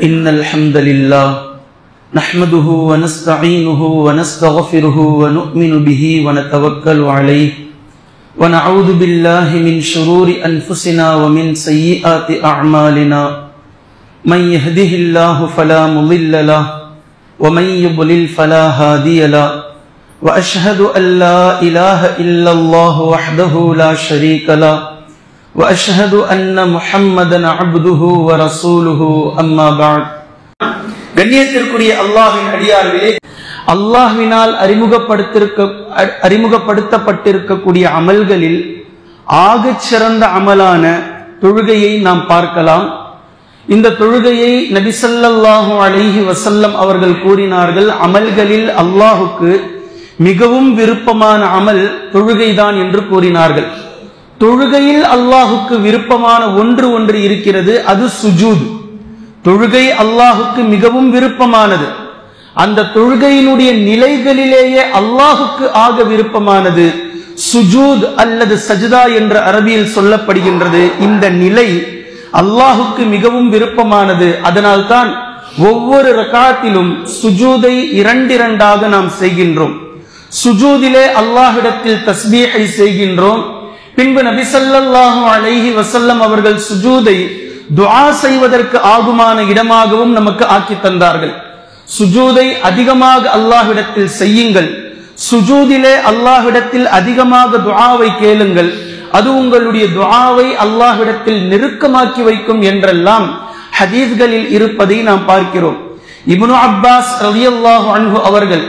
إن الحمد لله نحمده ونستعينه ونستغفره ونؤمن به ونتوكل عليه ونعوذ بالله من شرور أنفسنا ومن سيئات أعمالنا من يهده الله فلا مضل له ومن يضلل فلا هادي له وأشهد أن لا إله إلا الله وحده لا شريك له وأشهد أن محمدا عبده ورسوله أما بعد. கண்ணியத்திற்குரிய அல்லாஹ்வின் அடியார்களே, அல்லாஹ்வினால் அறிமுகப்படுத்தப்பட்டிருக்கக்கூடிய அமல்களில் ஆகச் சிறந்த அமலான தொழுகையை நாம் பார்க்கலாம். இந்த தொழுகையை நபி ஸல்லல்லாஹு அலைஹி வஸல்லம் அவர்கள் கூறினார்கள், அமல்களில் அல்லாஹுக்கு மிகவும் விருப்பமான அமல் தொழுகைதான் என்று கூறினார்கள். தொழுகையில் அல்லாஹுக்கு விருப்பமான ஒன்று இருக்கிறது, அது சுஜூத். தொழுகை அல்லாஹுக்கு மிகவும் விருப்பமானது. அந்த தொழுகையினுடைய நிலைகளிலேயே அல்லாஹுக்கு ஆக விருப்பமானது சுஜூத் அல்லது சஜ்தா என்ற அரபியில் சொல்லப்படுகின்றது. இந்த நிலை அல்லாஹுக்கு மிகவும் விருப்பமானது. அதனால்தான் ஒவ்வொரு ரகாத்திலும் சுஜூதை இரண்டாக நாம் செய்கின்றோம். சுஜூதிலே அல்லாஹ்விடத்தில் தஸ்பீஹை செய்கின்றோம். பின்பு நபி ஸல்லல்லாஹு அலைஹி வஸல்லம் அவர்கள் சுஜூதை துஆ செய்வதற்கு ஆகுமான இடமாகவும் நமக்கு ஆக்கி தந்தார்கள். சுஜூதை அதிகமாக அல்லாஹ்விடத்தில் செய்யுங்கள், சுஜூதிலே அல்லாஹ்விடத்தில் அதிகமாக துஆவை கேளுங்கள், அது உங்களுடைய துஆவை அல்லாஹ்விடத்தில் நெருக்கமாக்கி வைக்கும் என்றெல்லாம் ஹதீஸ்களில் இருப்பதை நாம் பார்க்கிறோம். இப்னு அப்பாஸ் ரலியல்லாஹு அன்ஹு அவர்கள்,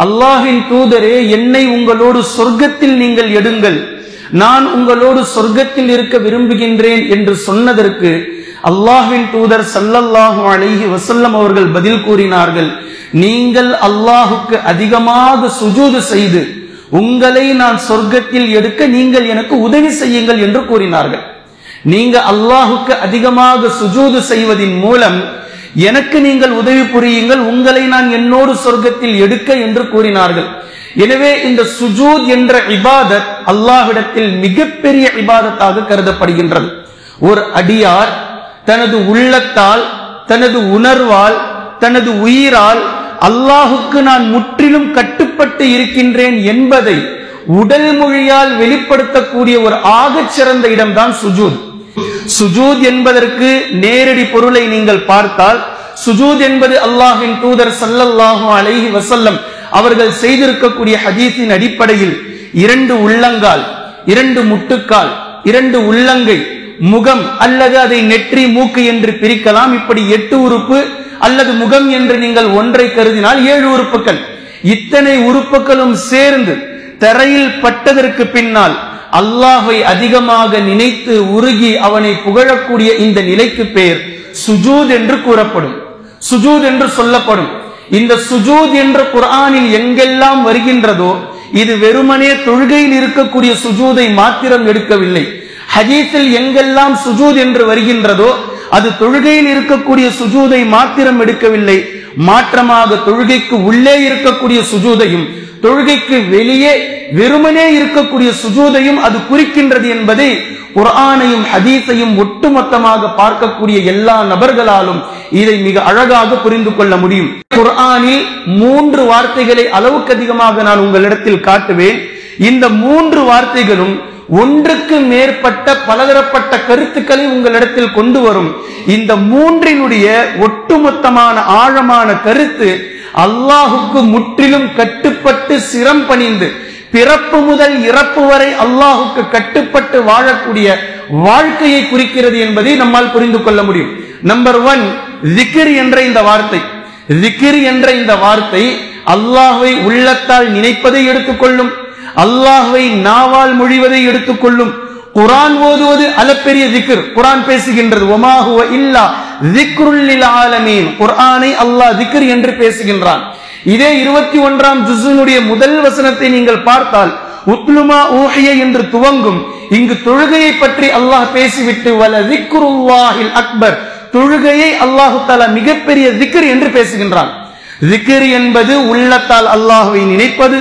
அல்லாஹ்வின் தூதரே, என்னை உங்களோடு சொர்க்கத்தில் நீங்கள் எடுங்கள், நான் உங்களோடு சொர்க்கத்தில் இருக்க விரும்புகின்றேன் என்று சொன்னதற்கு அல்லாஹ்வின் தூதர் ஸல்லல்லாஹு அலைஹி வஸல்லம் அவர்கள் பதில் கூறினார்கள், நீங்கள் அல்லாஹுக்கு அதிகமாக சுஜூது செய்து உங்களை நான் சொர்க்கத்தில் எடுக்க நீங்கள் எனக்கு உதவி செய்யுங்கள் என்று கூறினார்கள். நீங்க அல்லாஹுக்கு அதிகமாக சுஜூது செய்வதின் மூலம் எனக்கு நீங்கள் உதவி புரியுங்கள், உங்களை நான் என்னோடு சொர்க்கத்தில் எடுக்க என்று கூறினார்கள். எனவே இந்த சுஜூத் என்ற இபாதத் அல்லாஹ்விடத்தில் மிகப்பெரிய இபாதத்தாக கருதப்படுகின்றது. ஒரு அடியார் தனது உள்ளத்தால், தனது உணர்வால், தனது உயிரால் அல்லாஹுக்கு நான் முற்றிலும் கட்டுப்பட்டு இருக்கின்றேன் என்பதை உடல் மொழியால் வெளிப்படுத்தக்கூடிய ஒரு ஆகச் சிறந்த இடம்தான் சுஜூத். சுஜூத் என்பதற்கு நேரடி பொருளை நீங்கள் பார்த்தால், சுஜூத் என்பது அல்லாஹ்வின் தூதர் ஸல்லல்லாஹு அலைஹி வஸல்லம் அவர்கள் செய்திருக்கக்கூடிய ஹதீஸின் அடிப்படையில் 2 உள்ளங்கால், 2 முட்டுக்கால், 2 உள்ளங்கை, முகம் அல்லது அதை நெற்றி மூக்கு என்று பிரிக்கலாம். இப்படி 8 உறுப்பு அல்லது முகம் என்று நீங்கள் ஒன்றை கருதினால் 7 உறுப்புகள். இத்தனை உறுப்புகளும் சேர்ந்து தரையில் பட்டதற்கு பின்னால் அல்லாஹ்வை அதிகமாக நினைத்து உருகி அவனை புகழக்கூடிய இந்த நிலைக்கு பெயர் சுஜூத் என்று கூறப்படும், சுஜூத் என்று சொல்லப்படும். இந்த சுஜூத் என்ற குர்ஆனில் எங்கெல்லாம் வருகின்றதோ இது வெறுமனே தொழுகையில் இருக்கக்கூடிய சுஜூதை மாத்திரம் எடுக்கவில்லை. ஹதீஸில் எங்கெல்லாம் சுஜூத் என்று வருகின்றதோ அது தொழுகையில் இருக்கக்கூடிய சுஜூதை மாத்திரம் எடுக்கவில்லை, மாற்றமாக தொழுகைக்கு உள்ளே இருக்கக்கூடிய சுஜூதையும் தொழுகைக்கு வெளியே வெறுமனே இருக்கக்கூடிய சுஜூதையும் அது குறிக்கின்றது என்பதை குர்ஆனையும் ஹதீஸையும் ஒட்டுமொத்தமாக பார்க்கக்கூடிய எல்லா நபர்களாலும் இதை மிக அழகாக புரிந்து கொள்ள முடியும். குர்ஆனில் 3 வார்த்தைகளை அளவுக்கு அதிகமாக நான் உங்களிடத்தில் காட்டுவேன். இந்த 3 வார்த்தைகளும் ஒன்றுக்கு மேற்பட்ட பலதரப்பட்ட கருத்துக்களை உங்களிடத்தில் கொண்டு வரும். இந்த 3னுடைய ஒட்டுமொத்தமான ஆழமான கருத்து அல்லாஹுக்கு முற்றிலும் கட்டுப்பட்டு சிரம் பணிந்து பிறப்பு முதல் இறப்பு வரை அல்லாஹுக்கு கட்டுப்பட்டு வாழக்கூடிய வாழ்க்கையை குறிக்கிறது என்பதை நம்மால் புரிந்து கொள்ள முடியும். நம்பர் 1, zikr என்ற இந்த வார்த்தை. zikr என்ற இந்த வார்த்தை அல்லாஹ்வை உள்ளத்தால் நினைப்பதை எடுத்துக்கொள்ளும், அல்லாஹ்வை நாவால் மொழிவதை எடுத்துக்கொள்ளும். குர்ஆன் ஓதுவது அளப்பெரிய zikr. குர்ஆன் பேசுகின்றது, வமா ஹுவ இல்லா zikruல் லில் ஆலமீன். குர்ஆனை அல்லாஹ் zikr என்று பேசுகின்றான். இதே 21ஆம் ஜுஸ்னுடைய முதல் வசனத்தை நீங்கள் பார்த்தால் உத்லுமா ஊஹிய என்று துவங்கும். இங்கு தொழுகையை பற்றி அல்லாஹ் பேசிவிட்டு வல zikruல்லாஹில் அக்பர், தொழுகையை அல்லாஹ் தஆலா மிகப்பெரிய zikr என்று பேசுகின்றான். zikr என்பது உள்ளத்தால் அல்லாஹ்வை நினைப்பது,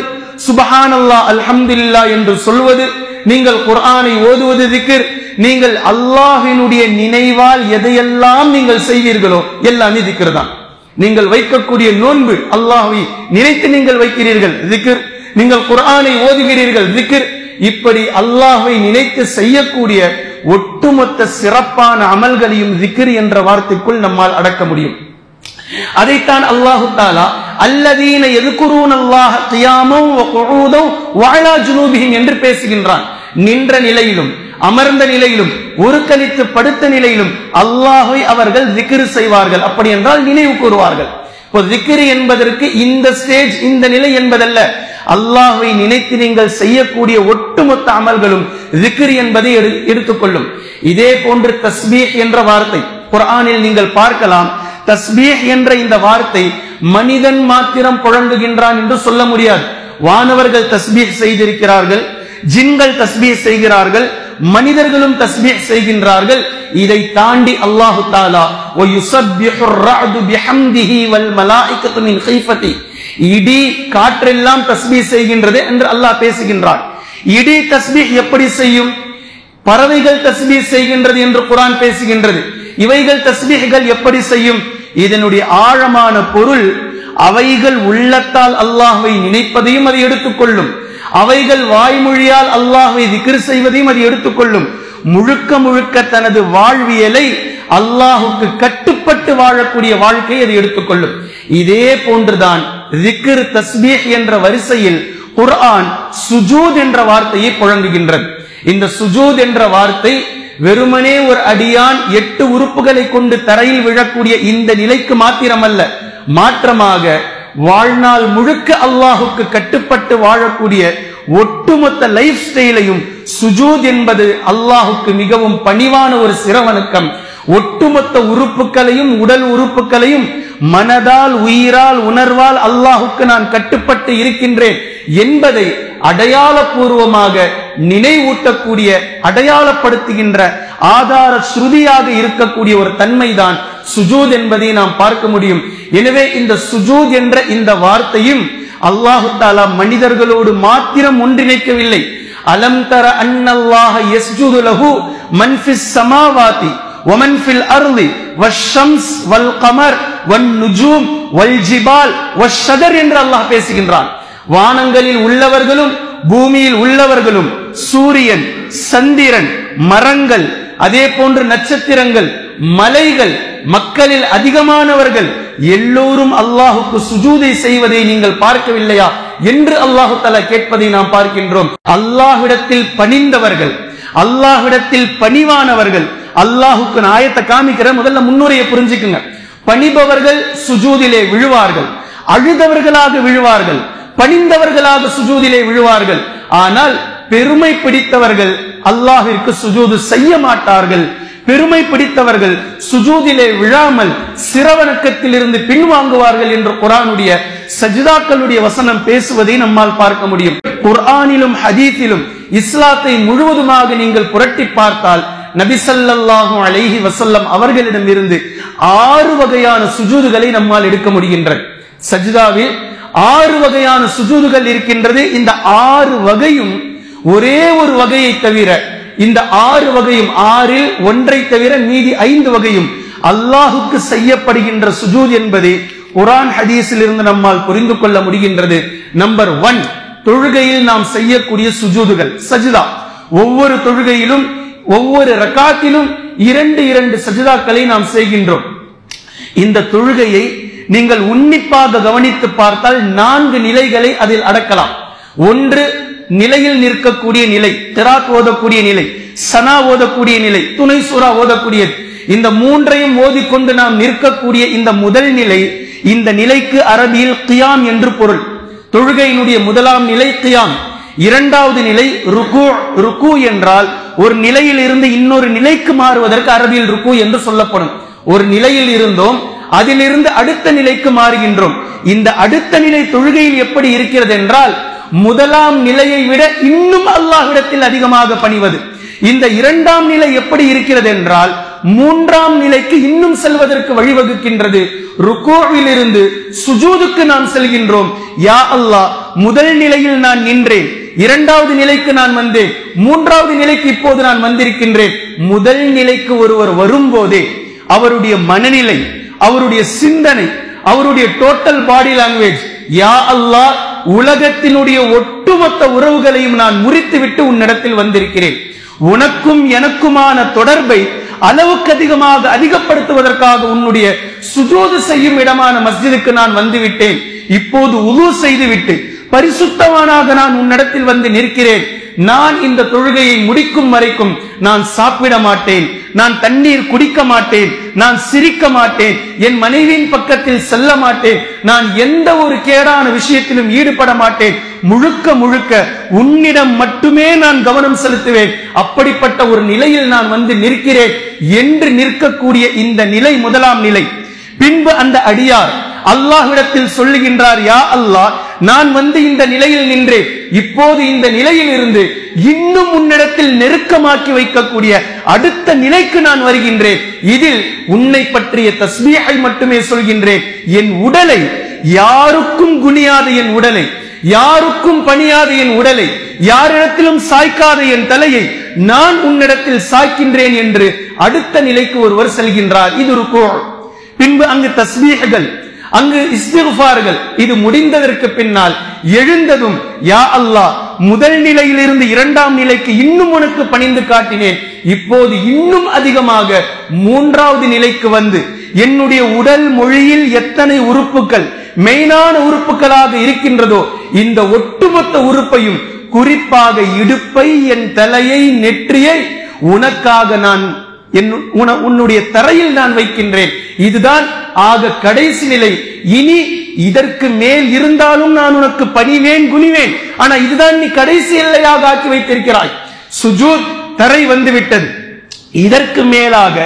சுப்ஹானல்லாஹ் அல்ஹம்துலில்லாஹ் என்று சொல்வது. நீங்கள் குர்ஆனை ஓதுவது zikr, நீங்கள் அல்லாஹ்வினுடைய நினைவால் எதையெல்லாம் நீங்கள் செய்வீர்களோ எல்லாமே திக்ர் தான். நீங்கள் வைக்கக்கூடிய நோன்பு அல்லாஹ்வை நினைத்து நீங்கள் வைக்கிறீர்கள், திக்ர். நீங்கள் குர்ஆனை ஓதுகிறீர்கள், திக்ர். இப்படி அல்லாஹ்வை நினைத்து செய்யக்கூடிய ஒட்டுமொத்த சிறப்பான அமல்களையும் திக்ர் என்ற வார்த்தைக்குள் நம்மால் அடக்க முடியும். அதைத்தான் அல்லாஹு தஆலா அல்லதீன யذ்குரூனல்லாஹ கியாமன் வ குஊதன் வ அலா ஜுனூபிஹிம் என்று பேசுகின்றான். நின்ற நிலையிலும் அமர்ந்த நிலையிலும் ஒருக்கலித்து படுத்த நிலையிலும் அல்லாஹ்வை அவர்கள் திக்ர் செய்வார்கள். அப்படி என்றால் நினைவு கூறுவார்கள். இப்போ திக்ர் என்பதற்கு இந்த ஸ்டேஜ், இந்த நிலை என்பதல்ல. அல்லாஹ்வை நினைத்து நீங்கள் செய்யக்கூடிய ஒட்டுமொத்த அமல்களும் திக்ர் என்பதை எடுத்துக்கொள்ளும். இதே போன்று தஸ்பீஹ் என்ற வார்த்தை குர்ஆனில் நீங்கள் பார்க்கலாம். தஸ்பீஹ் என்ற இந்த வார்த்தை மனிதன் மாத்திரம் புழங்குகின்றான் என்று சொல்ல முடியாது. வானவர்கள் தஸ்பீஹ் செய்திருக்கிறார்கள், ஜின்கள் தஸ்பீஹ் செய்கிறார்கள், மனிதர்களும் தஸ்பீஹ் செய்கின்றார்கள். இதை தாண்டி அல்லாஹு தஆலா வ யுஸப்பிஹுர் ரஅது பிஹம்திஹி வல் மலாயிகத்து மின் கைஃபதி, இடி காற்றெல்லாம் தஸ்பீஹ் செய்கின்றது என்று அல்லாஹ் பேசுகின்றார். இடி தஸ்பீஹ் எப்படி செய்யும்? பறவைகள் தஸ்பீஹ் செய்கின்றது என்று குர்ஆன் பேசுகின்றது. இவைகள் தஸ்பீஹ்கள் எப்படி செய்யும்? இதனுடைய ஆழமான பொருள், அவைகள் உள்ளத்தால் அல்லாஹ்வை நினைப்பதையும் அது எடுத்துக்கொள்ளும், அவைகள் வாய்மொழியால் அல்லாஹ்வை திக்ர் செய்வதையும் அது எடுத்துக்கொள்ளும். முழுக்க முழுக்க தனது வாழ்வியலை அல்லாஹுக்கு கட்டுப்பட்டு வாழக்கூடிய வாழ்க்கை அது எடுத்துக்கொள்ளும். இதே போன்றுதான் திக்ர் தஸ்பீஹ் என்ற வரிசையில் குர்ஆன் சுஜூத் என்ற வார்த்தையை புழங்குகின்றது. இந்த சுஜூத் என்ற வார்த்தை வெறுமனே ஒரு அடியான் 8 உறுப்புகளை கொண்டு தரையில் விழக்கூடிய இந்த நிலைக்கு மாத்திரமல்ல, மாற்றமாக வாழ்நாள் முழுக்க அல்லாஹுக்கு கட்டுப்பட்டு வாழக்கூடிய ஒட்டுமொத்த லைஃப் ஸ்டைலையும் சுஜூத் என்பது அல்லாஹுக்கு மிகவும் பணிவான ஒரு சிரவணக்கம். ஒட்டுமொத்த உறுப்புகளையும் உடல் உறுப்புகளையும் மனதால் உயிரால் உணர்வால் அல்லாஹுக்கு நான் கட்டுப்பட்டு இருக்கின்றேன் என்பதை அடையாளபூர்வமாக நினைவூட்டக்கூடிய, அடையாளப்படுத்துகின்ற ஆதார ஸ்ருதியாக இருக்கக்கூடிய ஒரு தன்மைதான் சுஜூத் என்பதை நாம் பார்க்க முடியும். எனவே இந்த சுஜூத் என்ற இந்த வார்த்தையும் அல்லாஹு தஆலா மனிதர்களோடு மாத்திரம் ஒன்றிணைக்கவில்லை. அலம் தர அன்னல்லாஹ யஸ்ஜுது லஹு மன் ஃபிஸ் ஸமாவாதி வ மன் ஃபில் அர்தி வஷம்ஸ் வல் கமர் வன் நுஜூம் வல் ஜிபால் வஷ்ஷஜர் என்று அல்லாஹ் பேசுகின்றான். வானங்களில் உள்ளவர்களும் பூமியில் உள்ளவர்களும், சூரியன், சந்திரன், மரங்கள், அதே போன்று நட்சத்திரங்கள், மலைகள், மக்களில் அதிகமானவர்கள் எல்லோரும் அல்லாஹுக்கு சுஜூதை செய்வதை நீங்கள் பார்க்கவில்லையா என்று அல்லாஹு தஆலா கேட்பதை நாம் பார்க்கின்றோம். அல்லாஹ்விடத்தில் பணிந்தவர்கள், அல்லாஹ்விடத்தில் பணிவானவர்கள், அல்லாஹுக்கு ஆயத்தை காமிக்கிற முதல்ல முன்னுரையை புரிஞ்சுக்குங்க. பணிபவர்கள் சுஜூதிலே விழுவார்கள், அழுதவர்களாக விழுவார்கள், பணிந்தவர்களாக சுஜூதிலே விழுவார்கள். ஆனால் பெருமை பிடித்தவர்கள் அல்லாஹ்விற்கு சுஜூது செய்ய மாட்டார்கள். பெருமை பிடித்தவர்கள் சுஜூதிலே விழாமல் சிரவணக்கத்தில் இருந்து பின்வாங்குவார்கள் என்று குர்ஆனுடைய சஜ்தாக்களுடைய வசனம் பேசுவதை நம்மால் பார்க்க முடியும். குர்ஆனிலும் ஹதீஸிலும் இஸ்லாத்தை முழுவதுமாக நீங்கள் புரட்டி பார்த்தால் நபி ஸல்லல்லாஹு அலைஹி வஸல்லம் அவர்களிடம் இருந்து 6 வகையான சுஜூதுகளை நம்மால் எடுக்க முடிகின்றது. சஜ்தாவில் 6 வகையான சுஜூதுகள் இருக்கின்றது. இந்த 6 வகையும் ஒரே ஒரு வகையை தவிர, இந்த 6 வகையும் 6இல் ஒன்றை தவிர மீதி 5 வகையும் அல்லாஹுக்கு செய்யப்படுகின்ற சுஜூத் என்பதை குர்ஆன் ஹதீஸில் இருந்து நம்மால் புரிந்து கொள்ள முடிகின்றது. நம்பர் 1, தொழுகையில் நாம் செய்யக்கூடிய சுஜூதுகள் சஜ்தா. ஒவ்வொரு தொழுகையிலும் ஒவ்வொரு ரக்காத்திலும் 2 சஜ்தாக்களை நாம் செய்கின்றோம். இந்த தொழுகையை நீங்கள் உன்னிப்பாக கவனித்து பார்த்தால் 4 நிலைகளை அதில் அடக்கலாம். 1, நிலையில் நிற்கக்கூடிய நிலை, கிராத் ஓதக்கூடிய நிலை, சனா ஓதக்கூடிய நிலை, துணை சூரா ஓதக்கூடியது. இந்த 3ஐயும் ஓதிக்கொண்டு நாம் நிற்கக்கூடிய இந்த முதல் நிலை, இந்த நிலைக்கு அரபியில் கியாம் என்று பொருள். தொழுகையினுடைய முதலாம் நிலை கியாம். 2வது நிலை ருக்கு. ருக்கு என்றால் ஒரு நிலையில் இருந்து இன்னொரு நிலைக்கு மாறுவதற்கு அரபியில் ருக்கு என்று சொல்லப்படும். ஒரு நிலையில் இருந்தோம், அதிலிருந்து அடுத்த நிலைக்கு மாறுகின்றோம். இந்த அடுத்த நிலை தொழுகையில் எப்படி இருக்கிறது என்றால், முதலாம் நிலையை விட இன்னும் அல்லாஹ்விடத்தில் அதிகமாக பணிவது. இந்த 2ஆம் நிலை எப்படி இருக்கிறது என்றால், 3ஆம் நிலைக்கு இன்னும் செல்வதற்கு வழிவகுக்கின்றது. ருக்கூவில் இருந்து சுஜூதுக்கு நாம் செல்கின்றோம். யா அல்லாஹ், முதல் நிலையில் நான் நின்றேன், 2வது நிலைக்கு நான் வந்தேன், 3வது நிலைக்கு இப்போது நான் வந்திருக்கின்றேன். முதல் நிலைக்கு ஒருவர் வரும்போதே அவருடைய மனநிலை, அவருடைய சிந்தனை, அவருடைய டோட்டல் பாடி லாங்குவேஜ், யா அல்லாஹ், உலகத்தினுடைய ஒட்டுமொத்த உறவுகளையும் நான் முறித்துவிட்டு உன்னிடத்தில் வந்திருக்கிறேன். உனக்கும் எனக்குமான தொடர்பை அளவுக்கு அதிகப்படுத்துவதற்காக உன்னுடைய சுஜூது செய்யும் இடமான மஸ்ஜிதுக்கு நான் வந்துவிட்டேன். இப்போது உது செய்துவிட்டு பரிசுத்தவானாக நான் உன்னிடத்தில் வந்து நிற்கிறேன். நான் இந்த தொழுகையை முடிக்கும் வரைக்கும் நான் சாப்பிட மாட்டேன், நான் தண்ணீர் குடிக்க மாட்டேன், நான் சிரிக்க மாட்டேன், என் மனைவியின் பக்கத்தில் செல்ல மாட்டேன், நான் எந்த ஒரு கேடான விஷயத்திலும் ஈடுபட மாட்டேன், முழுக்க முழுக்க உன்னிடம் மட்டுமே நான் கவனம் செலுத்துவேன். அப்படிப்பட்ட ஒரு நிலையில் நான் வந்து நிற்கிறேன் என்று நிற்கக்கூடிய இந்த நிலை முதலாம் நிலை. பின்பு அந்த அடியார் அல்லாஹ்விடத்தில் சொல்லுகின்றார், யா அல்லாஹ், நான் வந்து இந்த நிலையில் நின்றேன். இப்போது இந்த நிலையில் இருந்து இன்னும் உன்னிடத்தில் நெருக்கமாக்கி வைக்கக்கூடிய அடுத்த நிலைக்கு நான் வருகின்றேன். இதில் உன்னை பற்றிய தஸ்பீஹை மட்டுமே சொல்கின்றேன். என் உடலை, யாருக்கும் குனியாத என் உடலை, யாருக்கும் பணியாத என் உடலை, யாரிடத்திலும் சாய்க்காத என் தலையை நான் உன்னிடத்தில் சாய்க்கின்றேன் என்று அடுத்த நிலைக்கு ஒருவர் செல்கின்றார். இது ருக்கூ. பின்பு அங்கு தஸ்பீஹ்கள், அங்கு இஸ்திக்ஃபார்கள். இது முடிந்ததற்கு பின்னால் எழுந்ததும், யா அல்லாஹ், முதல் நிலையிலிருந்து இரண்டாம் நிலைக்கு இன்னும் உனக்கு பணிந்து காட்டினேன். இப்போது இன்னும் அதிகமாக மூன்றாவது நிலைக்கு வந்து என்னுடைய உடல் மொழியில் எத்தனை உறுப்புகள் மெயினான உறுப்புகளாக இருக்கின்றதோ இந்த ஒட்டுமொத்த உறுப்பையும், குறிப்பாக இடுப்பை, என் தலையை, நெற்றியை உனக்காக நான் உன்னுடைய தரையில் நான் வைக்கின்றேன். இதுதான் ஆக கடைசி நிலை. இனி இதற்கு மேல் இருந்தாலும் நான் உனக்கு பணிவேன், குனிவேன். ஆனா இதுதான் நீ கடைசி எல்லையாக ஆக்கி வைத்திருக்கிறாய். சுஜூத், தரை வந்து விட்டது, இதற்கு மேலாக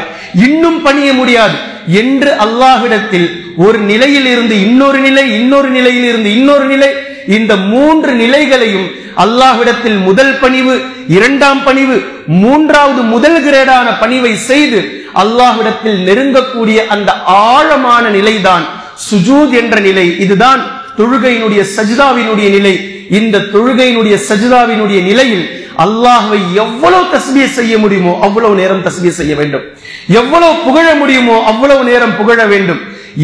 இன்னும் பணிய முடியாது என்று அல்லாஹ்விடத்தில் ஒரு நிலையில் இருந்து இன்னொரு நிலை, இன்னொரு நிலையில் இருந்து இன்னொரு நிலை, இந்த மூன்று நிலைகளையும் அல்லாஹ்விடத்தில் முதல் பணிவு, இரண்டாம் பணிவு, மூன்றாவது முதல் கிரேடான பணிவை செய்து அல்லாஹ்விடத்தில் நெருங்கக்கூடிய அந்த ஆழமான நிலைதான் சுஜூத் என்ற நிலை. இதுதான் தொழுகையினுடைய சஜ்தாவினுடைய நிலை. இந்த தொழுகையினுடைய சஜ்தாவினுடைய நிலையில் அல்லாஹ்வை எவ்வளவு தஸ்பீஹ் செய்ய முடியுமோ அவ்வளவு நேரம் தஸ்பீஹ் செய்ய வேண்டும். எவ்வளவு புகழ முடியுமோ அவ்வளவு நேரம் புகழ வேண்டும்.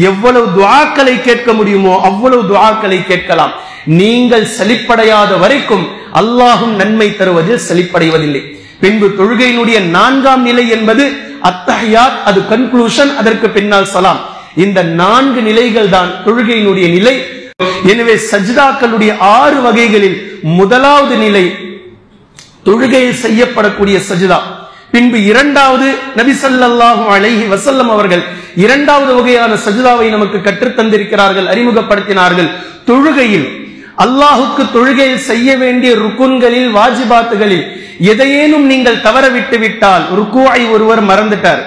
எவ்வளவு துஆக்களை கேட்க முடியுமோ அவ்வளவு துஆக்களை கேட்கலாம். நீங்கள் சலிப்படையாத வரைக்கும் அல்லாஹும் நன்மை தருவதில் சலிப்படைவதில்லை. பின்பு தொழுகையினுடைய நான்காம் நிலை என்பது அத்தஹியாத், அது கன்க்ளூஷன், அதற்கு பின்னால் சலாம். இந்த நான்கு நிலைகள் தான் தொழுகையினுடைய நிலை. எனவே சஜ்தாக்களுடைய 6 வகைகளில் முதலாவது நிலை தொழுகையில் செய்யப்படக்கூடிய சஜ்தா. பின்பு இரண்டாவது, நபி ஸல்லல்லாஹு அலைஹி வஸல்லம் அவர்கள் இரண்டாவது வகையான சஜ்தாவை நமக்கு கற்றுத் தந்திருக்கிறார்கள், அறிமுகப்படுத்தினார்கள். தொழுகையில் அல்லாஹுக்கு தொழுகையில் செய்ய வேண்டிய ருக்குன்களில், வாஜிபாத்துகளில் எதையேனும் நீங்கள் தவற விட்டு விட்டால், ருக்குவை ஒருவர் மறந்துட்டார்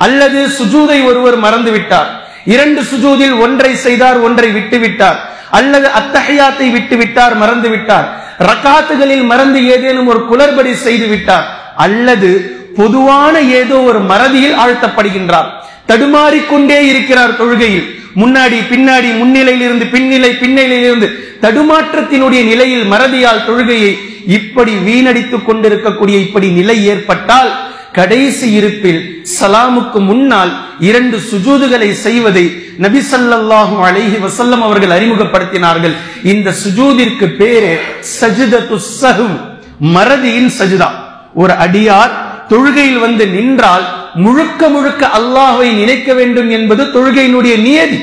அல்லது சுஜூதை ஒருவர் மறந்து விட்டார், 2 சுஜூதில் ஒன்றை செய்தார், ஒன்றை விட்டு விட்டார், அல்லது அத்தஹியாத்தை விட்டு விட்டார், மறந்து விட்டார், ரக்காத்துகளில் மறந்து ஏதேனும் ஒரு குளறுபடி செய்து விட்டார், அல்லது பொதுவான ஏதோ ஒரு மறதியில் ஆழ்த்தப்படுகின்றார், தடுமாறிக்கொண்டே இருக்கிறார் தொழுகையில், முன்னாடி பின்னாடி, முன்னிலையிலிருந்து பின்னிலை, பின்னிலையிலிருந்து தடுமாற்றத்தினுடைய நிலையில் மறதியால் தொழுகையை இப்படி வீணடித்துக் கொண்டிருக்கக்கூடிய இப்படி நிலை ஏற்பட்டால் கடைசி இருப்பில் சலாமுக்கு முன்னால் 2 சுஜூதுகளை செய்வதை நபி ஸல்லல்லாஹு அலைஹி வஸல்லம் அவர்கள் அறிமுகப்படுத்தினார்கள். இந்த சுஜூதிற்கு பேரு சஜ்தத்து ஸஹ்வ், மறதியின் சஜ்தா. ஒரு அடியார் தொழுகையில் வந்து நின்றால் முழுக்க முழுக்க அல்லாஹ்வை நினைக்க வேண்டும் என்பது தொழுகையினுடைய நியதி.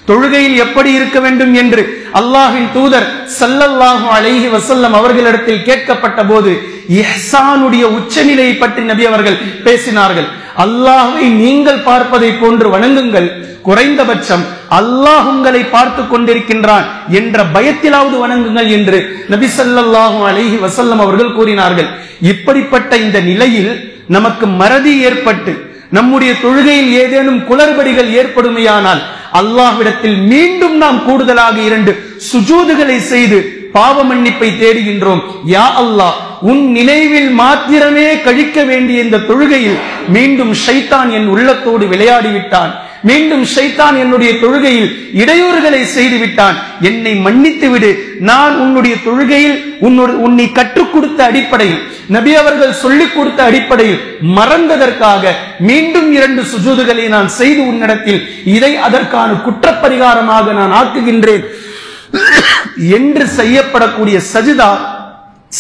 தொழுகையில் எப்படி இருக்க வேண்டும் என்று அல்லாஹ்வின் தூதர் ஸல்லல்லாஹு அலைஹி வஸல்லம் அவர்களிடத்தில் கேட்கப்பட்ட போது இஹ்சானுடைய உச்சநிலையை பற்றி நபி அவர்கள் பேசினார்கள். அல்லாஹ்வை நீங்கள் பார்ப்பதை போன்று வணங்குங்கள், குறைந்தபட்சம் அல்லாஹ் உங்களை பார்த்து கொண்டிருக்கின்றான் என்ற பயத்திலாவது வணங்குங்கள் என்று நபி ஸல்லல்லாஹு அலைஹி வஸல்லம் அவர்கள் கூறினார்கள். இப்படிப்பட்ட இந்த நிலையில் நமக்கு மறதி ஏற்பட்டு நம்முடைய தொழுகையில் ஏதேனும் குளறுபடிகள் ஏற்படுமையானால் அல்லாஹ்விடத்தில் மீண்டும் நாம் கூடுதலாக 2 சுஜூதுகளை செய்து பாவ மன்னிப்பை தேடுகின்றோம். யா அல்லாஹ், உன் நினைவில் மாத்திரமே கழிக்க வேண்டிய இந்த தொழுகையில் மீண்டும் ஷைத்தான் என் உள்ளத்தோடு விளையாடிவிட்டான், மீண்டும் ஷைத்தான் என்னுடைய தொழுகையில் இடையூறுகளை செய்து விட்டான், என்னை மன்னித்து விடு. நான் உன்னுடைய தொழுகையில் உன்னை கற்றுக் கொடுத்த அடிப்படையில், நபி அவர்கள் சொல்லிக் கொடுத்த அடிப்படையில் மறந்ததற்காக மீண்டும் 2 சுஜூதுகளை நான் செய்து உன்னிடத்தில் இதை அதற்கான குற்றப்பரிகாரமாக நான் ஆக்குகின்றேன் என்று செய்யப்படக்கூடிய சஜிதா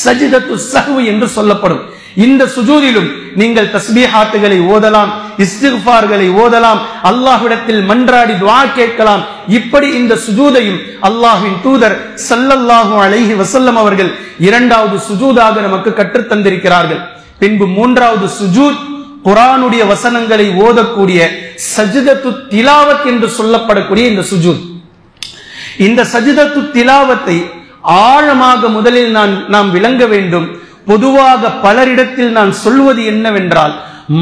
சஜிதத்து சஹ்வு என்று சொல்லப்படும். இந்த சுஜூதிலும் நீங்கள் தஸ்பீஹாத்துகளை ஓதலாம், இஸ்திக்ஃபார்களை ஓதலாம், அல்லாஹ்விடத்தில் மன்றாடி துஆ கேட்கலாம். இப்படி இந்த சுஜூதையும் அல்லாஹ்வின் தூதர் ஸல்லல்லாஹு அலைஹி வஸல்லம் அவர்கள் 2வது சுஜூதாக நமக்கு கற்றுத் தந்திருக்கிறார்கள். பின்பு 3வது சுஜூத் குர்ஆனுடைய வசனங்களை ஓதக்கூடிய சஜ்தத்து திலாவத் என்று சொல்லப்படக்கூடிய இந்த சுஜூத். இந்த சஜ்தத்து திலாவத்தை ஆழமாக முதலில் நாம் விளங்க வேண்டும். பொதுவாக பலரிடத்தில் நான் சொல்வது என்னவென்றால்,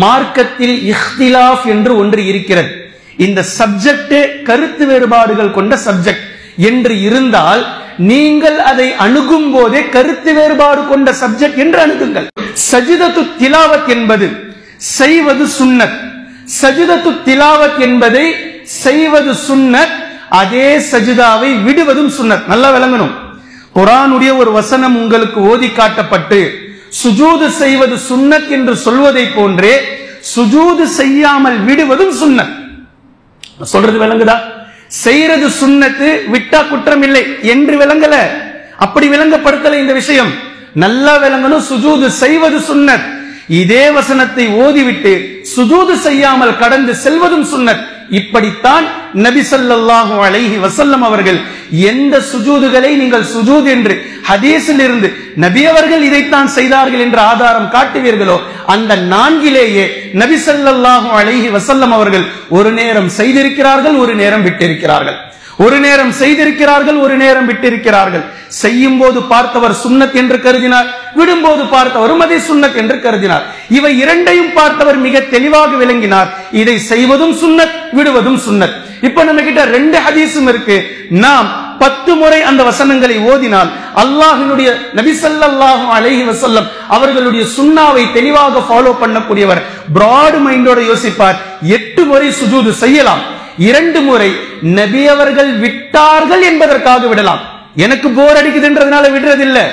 மார்க்கத்தில் இஹ்திலாஃப் என்று ஒன்று இருக்கிறது. இந்த சப்ஜெக்ட் கருத்து வேறுபாடுகள் கொண்ட சப்ஜெக்ட் என்று இருந்தால் நீங்கள் அதை அணுகும் போதே கருத்து வேறுபாடு கொண்ட சப்ஜெக்ட் என்று அணுகுங்கள். சஜ்தத்து திலாவத் என்பது செய்வது சுன்னத். சஜ்தத்து திலாவத் என்பதை செய்வது சுன்னத், அதே சஜிதாவை விடுவதும் சுன்னத். நல்லா விளங்கணும். குர்ஆனுடைய ஒரு வசனம் உங்களுக்கு ஓதி காட்டப்பட்டு சுஜூது செய்வது சுன்னத் என்று சொல்வதை போன்றே சுஜூது செய்யாமல் விடுவதும் சுன்னத். சொல்றது விளங்குதா? செய்யறது சுன்னத்து, விட்டா குற்றம் இல்லை என்று விளங்கல, அப்படி விளங்கப்படுத்தல இந்த விஷயம். நல்லா விளங்கணும். சுஜூது செய்வது சுன்னத். இதே வசனத்தை ஓதிவிட்டு சுஜூது செய்யாமல் கடந்து செல்வதும் சுன்னத். இப்படித்தான் நபி ஸல்லல்லாஹு அலைஹி வஸல்லம் அவர்கள் எந்த சுஜூதுகளை நீங்கள் சுஜூத் என்று ஹதீஸில் இருந்து நபி அவர்கள் இதைத்தான் செய்தார்கள் என்ற ஆதாரம் காட்டுவீர்களோ அந்த 4லேயே நபி ஸல்லல்லாஹு அலைஹி வஸல்லம் அவர்கள் ஒரு நேரம் செய்திருக்கிறார்கள், ஒரு நேரம் விட்டிருக்கிறார்கள். ஒரு நேரம் செய்திருக்கிறார்கள், ஒரு நேரம் விட்டிருக்கிறார்கள். செய்யும் போது பார்த்தவர் சுன்னத் என்று கருதினார், விடும்போது பார்த்தவரும் அதை சுன்னத் என்று கருதினார். இவை இரண்டையும் பார்த்தவர் மிக தெளிவாக விளங்கினார். இதை செய்வதும் சுன்னத், விடுவதும் சுன்னத். இப்ப நம்ம கிட்ட 2 ஹதீஸும் இருக்கு. நாம் 10 முறை அந்த வசனங்களை ஓதினால் அல்லாஹ்வினுடைய நபி ஸல்லல்லாஹு அலைஹி வஸல்லம் அவர்களுடைய சுன்னாவை தெளிவாக ஃபாலோ பண்ணக்கூடியவர் பிராட் மைண்டோட யோசிப்பார். 8 முறை சுஜூது செய்யலாம். 2 முறை நபி அவர்கள் விட்டார்கள் என்பதற்காக விடலாம். எனக்கு போர் அடிக்குதுன்றதுனால விடுறதில்லை,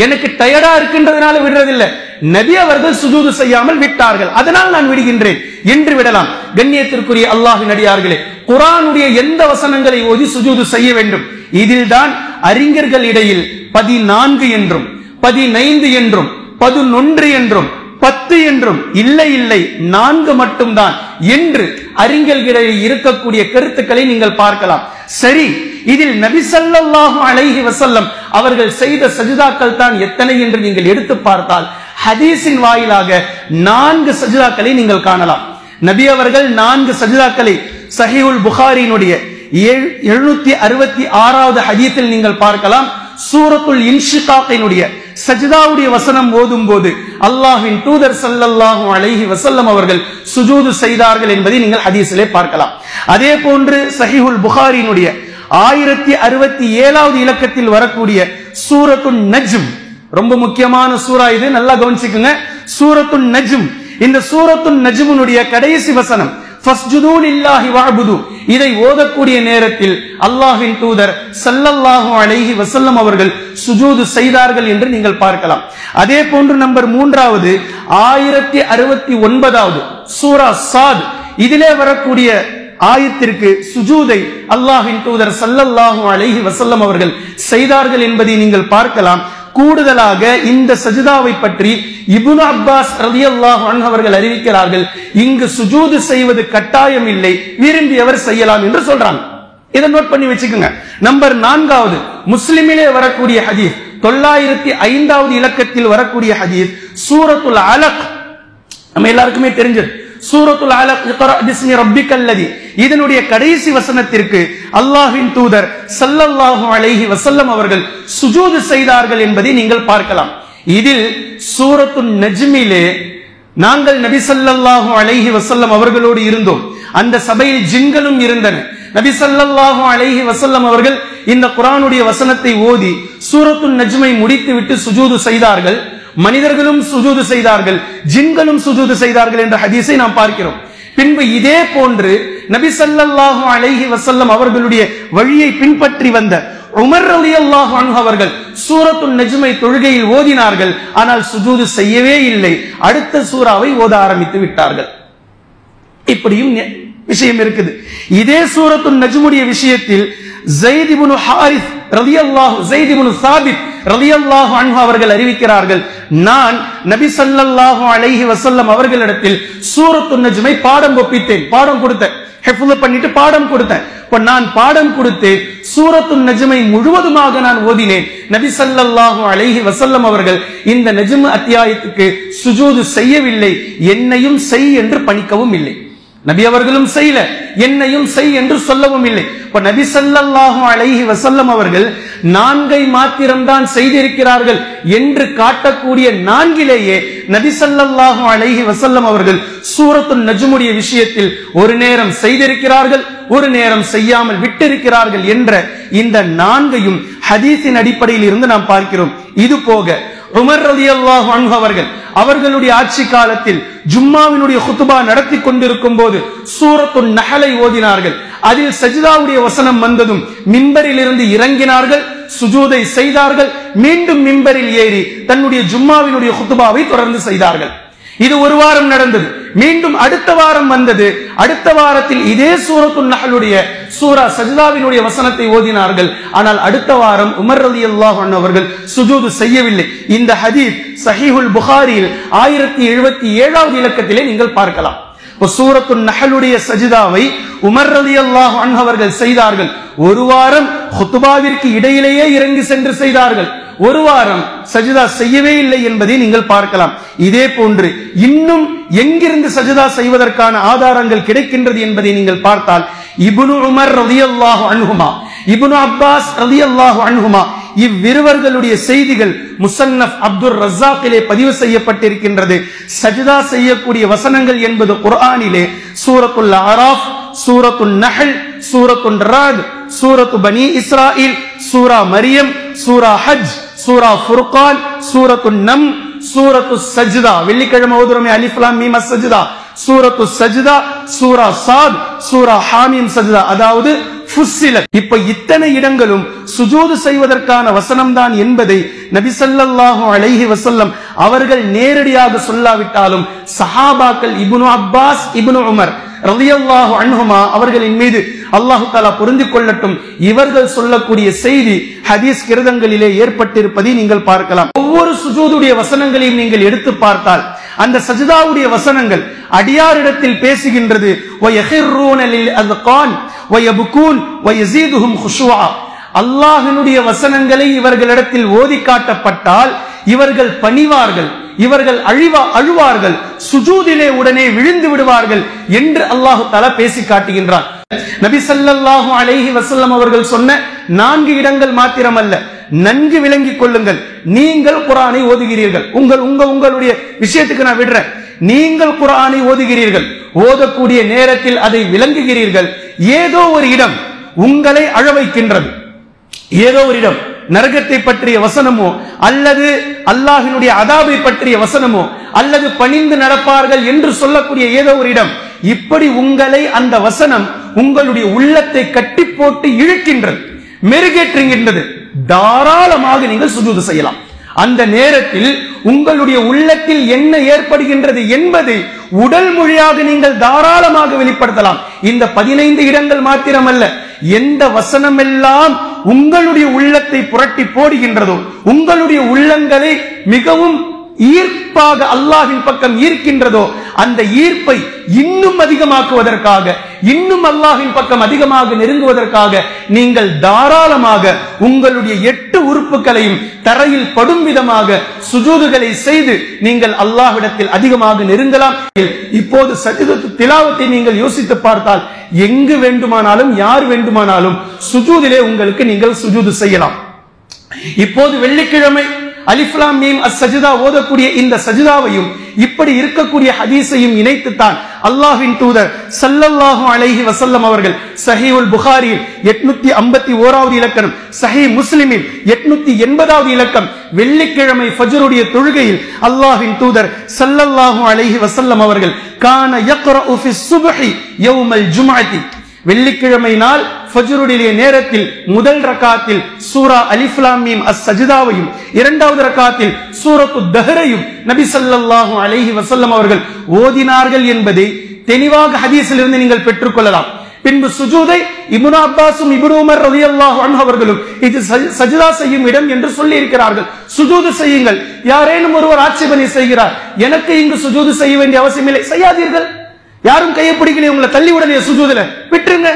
எனக்கு டயர்டா இருக்குன்றதுனால விடுறதில்லை. நபி அவர்கள் சுஜூது செய்யாமல் விட்டார்கள், அதனால் நான் விடுகின்றேன் என்று விடலாம். கண்ணியத்திற்குரிய அல்லாஹ்வின் அடியார்களே, குர்ஆனுடைய எந்த வசனங்களை ஓதி சுஜூது செய்ய வேண்டும்? இதில் தான் அறிஞர்கள் இடையில் 14 என்றும் 15 என்றும் 11 என்றும் 10 என்றும் இல்லை இல்லை 4 மட்டும்தான் என்று அறிஞர்களிடையே இருக்கக்கூடிய கருத்துக்களை நீங்கள் பார்க்கலாம். சரி, இதில் நபி ஸல்லல்லாஹு அலைஹி வஸல்லம் அவர்கள் செய்த சஜிதாக்கள் தான் எத்தனை என்று நீங்கள் எடுத்து பார்த்தால் ஹதீஸின் வாயிலாக 4 சஜிதாக்களை நீங்கள் காணலாம். நபி அவர்கள் 4 சஜிதாக்களை சஹீஹுல் புகாரியினுடைய 766வது ஹதீஸில் நீங்கள் பார்க்கலாம். சூரத்துல் இன்ஷிகாக்கினுடைய சஜ்தாவுடைய வசனம் ஓதும் போது அல்லாஹ்வின் தூதர் ஸல்லல்லாஹு அலைஹி வஸல்லம் அவர்கள் சுஜூது செய்தார்கள் என்பதை நீங்கள் ஹதீஸிலே பார்க்கலாம். அதே போன்று சஹீஹுல் புகாரியினுடைய 1067வது இலக்கத்தில் வரக்கூடிய சூரத்துன் நஜ்ம், ரொம்ப முக்கியமான சூரா இது, நல்லா கவனிச்சுக்குங்க. சூரத்துன் நஜ்ம், இந்த சூரத்துன் நஜ்முனுடைய கடைசி வசனம் ஃபஸ்ஜுது லில்லாஹி வஅபுது, இதை ஓதக்கூடிய நேரத்தில் அல்லாஹ்வின் தூதர் ஸல்லல்லாஹு அலைஹி வஸல்லம் அவர்கள் சுஜூது செய்தார்கள் என்று நீங்கள் பார்க்கலாம். அதே போன்று நம்பர் 3வது 1069வது சூரா சாத், இதிலே வரக்கூடிய ஆயத்திற்கு சுஜூதை அல்லாஹ்வின் தூதர் ஸல்லல்லாஹு அலைஹி வஸல்லம் அவர்கள் செய்தார்கள் என்பதை நீங்கள் பார்க்கலாம். கூடுதலாக இந்த சஜிதாவை பற்றி இப்னு அப்பாஸ் ரலியல்லாஹு அன்ஹு அவர்கள் அறிவிக்கிறார்கள், இங்கு சுஜூது செய்வது கட்டாயம் இல்லை, விரும்பியவர் செய்யலாம் என்று சொல்றாங்க. இதை நோட் பண்ணி வச்சுக்கோங்க. நம்பர் 4வது முஸ்லிமிலே வரக்கூடிய ஹதீஸ் 905வது இலக்கத்தில் வரக்கூடிய ஹதீஸ் சூரத்துல் அலக், நம்ம எல்லாருக்குமே தெரிஞ்சது. சூரத்துல் அலக் இக்ரா பிஸ்மி ரப்பிக்கல்லதி, இதனுடைய கடைசி வசனத்திற்கு அல்லாஹ்வின் தூதர் ஸல்லல்லாஹு அலைஹி வஸல்லம் அவர்கள் சுஜூது செய்தார்கள் என்பதை நீங்கள் பார்க்கலாம். இதில் சூரத்துன் நஜ்மிலே நாங்கள் நபி ஸல்லல்லாஹு அலைஹி வஸல்லம் அவர்களோடு இருந்தோம். அந்த சபையில் ஜின்களும் இருந்தன. நபி ஸல்லல்லாஹு அலைஹி வஸல்லம் அவர்கள் இந்த குர்ஆனுடைய வசனத்தை ஓதி சூரத்துன் நஜ்மை முடித்துவிட்டு சுஜூது செய்தார்கள். மனிதர்களும் சுஜூது செய்தார்கள், ஜின்களும் சுஜூது செய்தார்கள் என்ற ஹதீஸை நாம் பார்க்கிறோம். பின்பு இதே போன்று நபி ஸல்லல்லாஹு அலைஹி வஸல்லம் அவர்களுடைய வழியை பின்பற்றி வந்த உமர் ரலியல்லாஹு அன்ஹு அவர்கள் சூரத்துன் நஜ்மை தொழுகையில் ஓதினார்கள். ஆனால் சுஜூது செய்யவே இல்லை. அடுத்த சூராவை ஓத ஆரம்பித்து விட்டார்கள். இப்படியும் விஷயம் இருக்குது. இதே சூரத்துன் நஜ்முடைய விஷயத்தில் ஸைத் இப்னு ஹாரிஸ் ரலியல்லாஹு ஸைத் இப்னு சாபித் ரலியல்லாஹு அன்ஹு அவர்கள் அறிவிக்கிறார்கள், நான் நபி ஸல்லல்லாஹு அலைஹி வஸல்லம் அவர்களிடத்தில் சூரத்துன் நஜ்மை பாடம் ஒப்பித்தேன், பாடம் கொடுத்தேன், ஹிஃப்ஸ் பண்ணிட்டு பாடம் கொடுத்தேன். நான் பாடம் கொடுத்து சூரத்துன் நஜ்மை முழுவதுமாக நான் ஓதினேன். நபி ஸல்லல்லாஹு அலைஹி வஸல்லம் அவர்கள் இந்த நஜ்ம் அத்தியாயத்துக்கு சுஜூது செய்யவில்லை, என்னையும் செய் என்று பணிக்கவும் இல்லை. நபி அவர்களும் செய்யல, என்னையும் செய் என்று சொல்லவும் இல்லை. இப்ப நபி ஸல்லல்லாஹு அலைஹி வஸல்லம் அவர்கள் 4 மாத்திரம்தான் செய்திருக்கிறார்கள் என்று காட்டக்கூடிய 4லேயே நபி ஸல்லல்லாஹு அலைஹி வஸல்லம் அவர்கள் சூரத்துன் நஜ்முடைய விஷயத்தில் ஒரு நேரம் செய்திருக்கிறார்கள், ஒரு நேரம் செய்யாமல் விட்டிருக்கிறார்கள் என்ற இந்த 4ஐயும் ஹதீஸின் அடிப்படையில் இருந்து நாம் பார்க்கிறோம். இது போக உமர் ரலியல்லாஹு அன்ஹு அவர்கள் அவர்களுடைய ஆட்சி காலத்தில் ஜும்மாவினுடைய குத்பா நடத்தி கொண்டிருக்கும் போது சூரத்துன் நஹலை ஓதினார்கள். அதில் சஜ்தாவுடைய வசனம் வந்ததும் மிம்பரில் இருந்து இறங்கினார்கள், சுஜூதை செய்தார்கள், மீண்டும் மிம்பரில் ஏறி தன்னுடைய ஜும்மாவினுடைய குத்பாவை தொடர்ந்து செய்தார்கள். இது ஒரு வாரம் நடந்தது. மீண்டும் அடுத்த வாரம் வந்தது. அடுத்த வாரத்தில் இதே சூரத்துன் நஹலுடைய சூரா சஜ்தாவினுடைய வசனத்தை ஓதினார்கள். ஆனால் அடுத்த வாரம் உமர் ரலியல்லாஹு அன்ஹு அவர்கள் சுஜூது செய்யவில்லை. இந்த ஹதீஸ் சஹீஹுல் புகாரியில் 1077வது இலக்கத்திலே நீங்கள் பார்க்கலாம். சூரத்துன் நஹலுடைய சஜ்தாவை உமர் ரலியல்லாஹு அன்ஹு அவர்கள் செய்தார்கள். ஒரு வாரம் குத்பாவிற்கு இடையிலேயே இறங்கி சென்று செய்தார்கள். ஒரு வாரம் சஜ்தா செய்யவே இல்லை என்பதை நீங்கள் பார்க்கலாம். இதே போன்று இன்னும் எங்கிருந்து சஜ்தா செய்வதற்கான ஆதாரங்கள் கிடைக்கின்றது என்பதை நீங்கள் பார்த்தால் இப்னு உமர் ரலியல்லாஹு அன்ஹுமா, இப்னு அப்பாஸ் ரலியல்லாஹு அன்ஹுமா இவ்விருவர்களுடைய செய்திகள் முஸன்னஃப் அப்துர் ரஸாக்கிலே பதிவு செய்யப்பட்டிருக்கின்றது. சஜ்தா செய்யக்கூடிய வசனங்கள் என்பது குர்ஆனிலே சூரத்துல் அராஃப், சூரத்துன் நஹல், சூரத்துன் ராத், சூரத்து பனி இஸ்ராயில், சூரா மரியம், சூரா ஹஜ், சூரா ஃபுர்கான், சூரத்துன் நம், சூரத்து சஜ்தா, வெள்ளிக்கிழமை ஓதுறோமே அலிஃப் லாம் மீம் அஸ்-சஜ்தா, சூரத்து சஜ்தா, சூரா சாத், சூரா ஹாமீம் சஜ்தா, அதாவது ஃபுஸ்ஸிலத். இப்ப இத்தனை இடங்களும் சுஜூது செய்வதற்கான வசனம் தான் என்பதை நபி ஸல்லல்லாஹு அலைஹி வஸல்லம் அவர்கள் நேரடியாக சொல்லாவிட்டாலும் சஹாபாக்கள் இப்னு அப்பாஸ், இப்னு உமர் ரலியல்லாஹு அன்ஹுமா அவர்களின் மீது அல்லாஹு தஆலா பொருந்திக் கொள்ளட்டும், இவர்கள் சொல்லக்கூடிய செய்தி ஹதீஸ் கிரந்தங்களிலே ஏற்பட்டிருப்பதை நீங்கள் பார்க்கலாம். ஒவ்வொரு சுஜூதுடைய வசனங்களையும் நீங்கள் எடுத்து பார்த்தால் அந்த சஜ்தாவுடைய வசனங்கள் அடியாரிடத்தில் பேசுகின்றது. வயஹிர்ரூன லில் அஸ்கான் வயபுகூன் வயஸீதுஹும் குஷூஆ. அல்லாஹ்வினுடைய வசனங்களை இவர்களிடத்தில் ஓதி காட்டப்பட்டால் இவர்கள் பணிவார்கள், இவர்கள் அழுவார்கள், சுஜூதிலே உடனே விழுந்து விடுவார்கள் என்று அல்லாஹ் தஆலா பேசி காட்டுகின்றான். நபி ஸல்லல்லாஹு அலைஹி வஸல்லம் அவர்கள் சொன்ன 4 இடங்கள் மாத்திரமல்ல, நன்கு விளங்கிக் கொள்ளுங்கள். நீங்கள் குர்ஆனை ஓதுகிறீர்கள், உங்களுடைய விஷயத்துக்கு நான் விடுறேன். நீங்கள் குர்ஆனை ஓதுகிறீர்கள், ஓதக்கூடிய நேரத்தில் அதை விளங்குகிறீர்கள். ஏதோ ஒரு இடம் உங்களை அழ வைக்கின்றது, ஏதோ ஒரு இடம் நரகத்தை பற்றிய வசனமோ அல்லது அல்லாஹ்வினுடைய அதாபை பற்றிய வசனமோ அல்லது பணிந்து நடப்பார்கள் என்று சொல்லக்கூடிய ஏதோ ஒரு இடம், இப்படி உங்களை அந்த வசனம் உங்களுடைய உள்ளத்தை கட்டி போட்டு இழுக்கின்றது, மெருகேற்றுகின்றது. தாராளமாக நீங்கள் சுஜூது செய்யலாம். அந்த நேரத்தில் உங்களுடைய உள்ளத்தில் என்ன ஏற்படுகின்றது என்பதை உடல் மொழியாக நீங்கள் தாராளமாக வெளிப்படுத்தலாம். இந்த 15 இடங்கள் மாத்திரமல்ல, எந்த வசனமெல்லாம் உங்களுடைய உள்ளத்தை புரட்டி போடுகின்றதோ, உங்களுடைய உள்ளங்களை மிகவும் ஈர்ப்பாக அல்லாஹ்வின் பக்கம் ஈர்க்கின்றதோ, அந்த ஈர்ப்பை இன்னும் அதிகமாக்குவதற்காக, இன்னும் அல்லாஹ்வின் பக்கம் அதிகமாக நெருங்குவதற்காக நீங்கள் தாராளமாக உங்களுடைய 8 உறுப்புகளையும் தரையில் படும் விதமாக சுஜூதுகளை செய்து நீங்கள் அல்லாஹ்விடத்தில் அதிகமாக நெருங்கலாம். இப்போது சஜ்தத்து திலாவத்தை நீங்கள் யோசித்து பார்த்தால் எங்கு வேண்டுமானாலும் யார் வேண்டுமானாலும் சுஜூதிலே உங்களுக்கு நீங்கள் சுஜூது செய்யலாம். இப்போது வெள்ளிக்கிழமை அலிஃப் லாம் மீம் அஸ்-சஜ்தா ஓதக்கூடிய இந்த சஜ்தாவையும் இப்படி இருக்கக்கூடிய ஹதீஸையும் இணைத்துத்தான் அல்லாஹ்வின் தூதர் ஸல்லல்லாஹு அலைஹி வஸல்லம் அவர்கள் ஸஹீஹுல் புகாரியில் 851வது இலக்கம், ஸஹீஹ் முஸ்லிமில் 880வது இலக்கம், வெள்ளிக்கிழமை ஃபஜ்ருடைய தொழுகையில் அல்லாஹ்வின் தூதர் ஸல்லல்லாஹு அலைஹி வஸல்லம் அவர்கள் கான யக்ரஉ ஃபிஸ் சுப்ஹி யௌமல் ஜும்அத்தி, வெள்ளிக்கிழமை நாள் ஃபஜ்ருடைய நேரத்தில் முதல் ரக்காத்தில் சூரா அலிஃப் லாம் மீம் அஸ்-சஜ்தாவையும் இரண்டாவது ரக்காத்தில் சூரத்து தஹரையும் நபி ஸல்லல்லாஹு அலைஹி வஸல்லம் அவர்கள் ஓதினார்கள் என்பதை தெளிவாக ஹதீஸில் இருந்து நீங்கள் பெற்றுக்கொள்ளலாம். பின்பு சுஜூதை இப்னு அப்பாஸும் இப்னு உமர் ரலியல்லாஹு அன்ஹு அவர்களும் இது சஜ்தா செய்யும் இடம் என்று சொல்லி இருக்கிறார்கள். சுஜூது செய்யுங்கள். யாரேனும் ஒருவர் ஆட்சேபனை செய்கிறார், எனக்கு இங்கு சுஜூது செய்ய வேண்டிய அவசியம் இல்லை, செய்யாதீர்கள். யாரும் கையை பிடிக்கலையே, உங்களை தள்ளி உடனே சுஜூதுல விட்டுருங்க.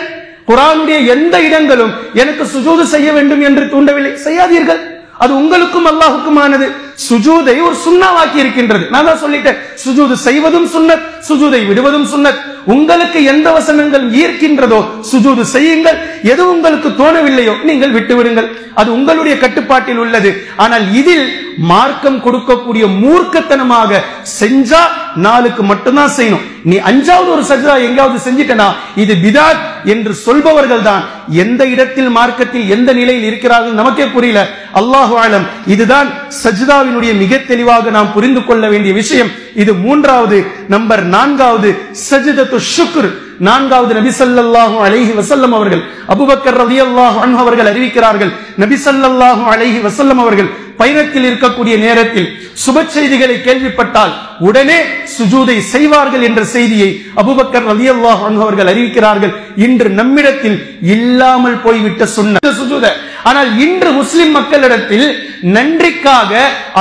குர்ஆனுடைய எந்த இடங்களும் எனக்கு சுஜூது செய்ய வேண்டும் என்று தூண்டவில்லை, செய்யாதீர்கள். அது உங்களுக்கும் அல்லாஹ்வுக்குமானது. சுஜூதை ஒரு சுன்னவாக்கி இருக்கின்றது. நான் தான் சொல்லிட்டேன், சுஜூது செய்வதும் சுன்னத், சுஜூதை விடுவதும் சுன்னத். உங்களுக்கு எந்த வசனங்கள் ஈர்க்கின்றதோ சுஜூது செய்யுங்கள், எது உங்களுக்கு தோணவில்லையோ நீங்கள் விட்டு விடுங்கள், அது உங்களுடைய கட்டுப்பாட்டில் உள்ளது. ஆனால் இதில் மார்க்கம் கொடுக்கக்கூடிய மூர்க்கத்தனமாக செஞ்சா நாளுக்கு மட்டும்தான் செய்யணும். நீ அஞ்சாவது ஒரு சஜ்தா எங்காவது செஞ்சிட்டனா இது பிதாத் என்று சொல்பவர்கள் தான் எந்த இடத்தில் மார்க்கத்தில் எந்த நிலையில் இருக்கிறார்கள் நமக்கே புரியல. அல்லாஹு ஆலம். இதுதான் சஜ்தாவினுடைய மிக தெளிவாக நாம் புரிந்து கொள்ள வேண்டிய விஷயம். இது மூன்றாவது. நம்பர் 4வது சஜ்தத்து ஷுக்ர். 4வது நபி ஸல்லல்லாஹு அலைஹி வஸல்லம் அவர்கள் அபூபக்கர் ரலியல்லாஹு அன்ஹு அவர்கள் அறிவிக்கிறார்கள், நபி ஸல்லல்லாஹு அலைஹி வஸல்லம் அவர்கள் பயணத்தில் இருக்கக்கூடிய நேரத்தில் சுப செய்திகளை கேள்விப்பட்டால் உடனே சுஜூதை செய்வார்கள் என்ற செய்தியை அபூபக்கர் ரலியல்லாஹு அன்ஹு அவர்கள் அறிவிக்கிறார்கள். இன்று நம்மிடத்தில் இல்லாமல் போய்விட்ட சுன்னத் சுஜூத. ஆனால் இன்று முஸ்லிம் மக்களிடத்தில் நன்றிக்காக